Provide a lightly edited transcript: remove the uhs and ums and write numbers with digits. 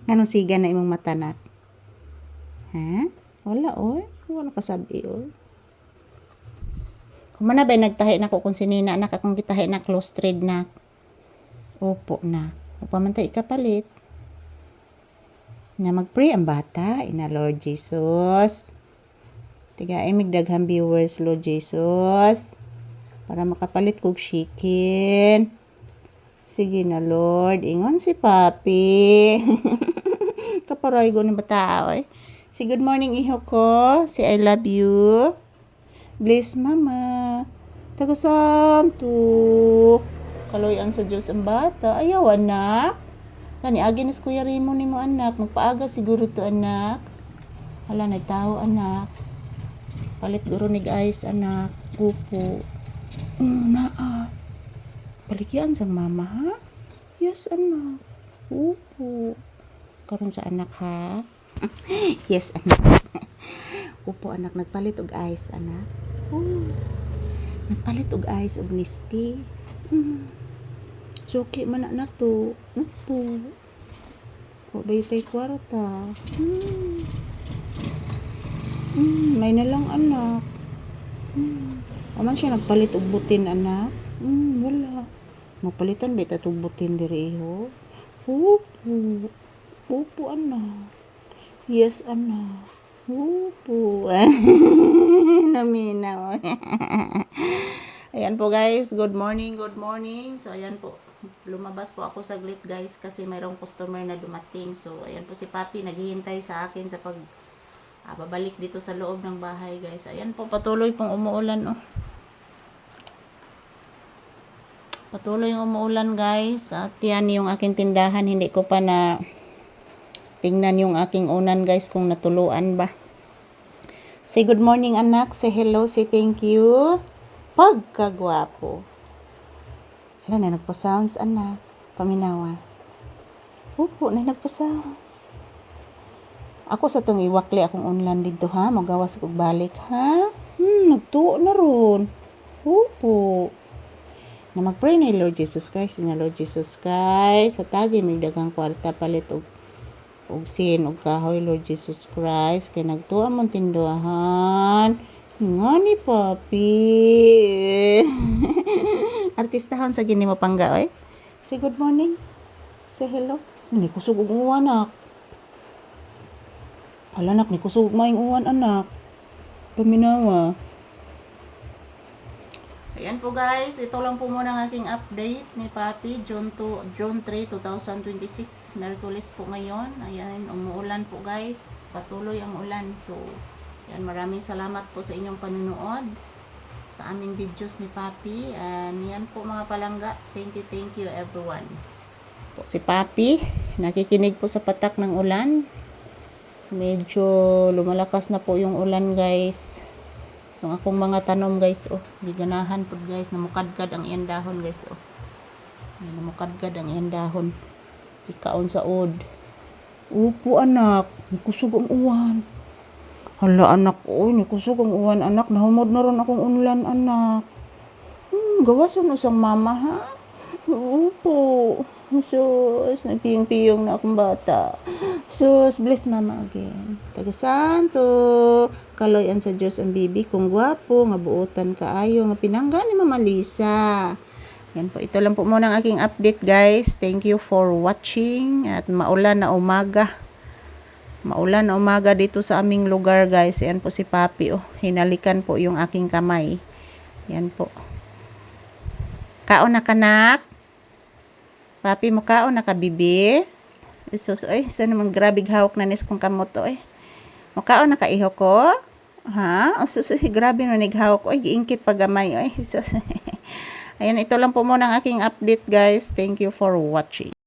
Anong siga na imong mata nak? Ha? Wala oy. Wala kasabi oy. Kumana ba nagtahi na ko kung sinina nak akong gitahi na close trade nak. Opo nak. Upamantay ikapalit. Na mag-pray ang bata, ina Lord Jesus. Tiga imig daghang viewers, Lord Jesus. Para makapalit kog chicken. Sige na Lord, ingon si Papi. Kaparoy go ng bata oy. Si good morning iho ko, si I love you. Bless mama. Tagasanto. Kaloyan sa Diyos ang bata. Ayaw anak. Kani aginis Kuya Rimo nimo anak, magpaaga siguro to anak. Hala nagtawo anak. Palit guro ni guys anak. Upo. Naa. Balikyan sang mama ha? Yes anak. Upo. Karon sa anak ha. Yes anak. Upo anak nagpalit og ice anak. Nagpalit og ice og misti. Suki man na to. Upo. O baytay kwarta. May na lang anak. Aman siya nagpalit og butin anak. Wala. Magpalitan ba ito butin diri iho? Upo. Upo anak. Yes anak. Upo. Naminaw. Ayan po guys, good morning. So ayan po, lumabas po ako saglit guys kasi mayroong customer na dumating. So ayan po si Papi naghihintay sa akin sa babalik dito sa loob ng bahay guys. Ayan po, patuloy pong umuulan oh. Patuloy yung umuulan guys. At yan yung aking tindahan, hindi ko pa na tingnan yung aking unan guys kung natuluan ba. Say good morning anak, say hello, say thank you. Pagkagwapo. Hala na nagpa-sounds anak. Paminawa. Upo na nagpa-sounds. Ako sa tong iwakli akong unlan dito ha. Magawas kog balik ha. Nagtuo na ron. Upo. Na mag-pray na Lord Jesus Christ. Na Lord Jesus Christ. Sa tagi may dagang kwarta palit og sin og kahoy Lord Jesus Christ. Kay nagtuo mong tinduhan. Nga ni Papi. Artistahon sa gini mo pangga oy. Say good morning. Say hello. Ni kusog og uwan anak. Hala nak ni kusog maing uwan anak. Paminawa. Ayan po guys, ito lang po muna ang aking update ni Papi. June 3, 2026. Merkulis po ngayon. Ayan, umuulan po guys. Patuloy ang ulan. So, yan, maraming salamat po sa inyong panunood sa aming videos ni Papi. And yan po mga palangga. Thank you everyone. Po si Papi, nakikinig po sa patak ng ulan. Medyo lumalakas na po yung ulan guys. So akong mga tanom guys, oh, giganahan po guys, namukadkad ang iyang dahon guys, oh. Namukadkad ang iyang dahon. Ikaon sa od. Upo anak, kusog ang uwan. Hala anak, oy, kusog ang uwan anak, nahumod na ron akong unlan anak. Gawasan usang mama ha. Upo. Sus, nagpiyong-piyong na akong bata. Sus, bless mama again. Tagasanto. Kaloyan sa Diyos ang bibi kung gwapo, nga buotan kaayo, nga pinangga ni Mama Lisa. Yan po, ito lang po muna ang aking update guys. Thank you for watching. At maulan na umaga. Maulan na umaga dito sa aming lugar guys. Yan po si Papi. Oh, hinalikan po yung aking kamay. Yan po. Kaon na kanak. Papi mo kaon na kabibi. Isus, oy, sa naman grabig hawak na nis kong kamot oy. Makaon na kaiho ko? Ha? Isus, grabe na nighawak ko. Oy, giingkit pagamay oy. Isus. Ayan, ito lang po muna ang aking update guys. Thank you for watching.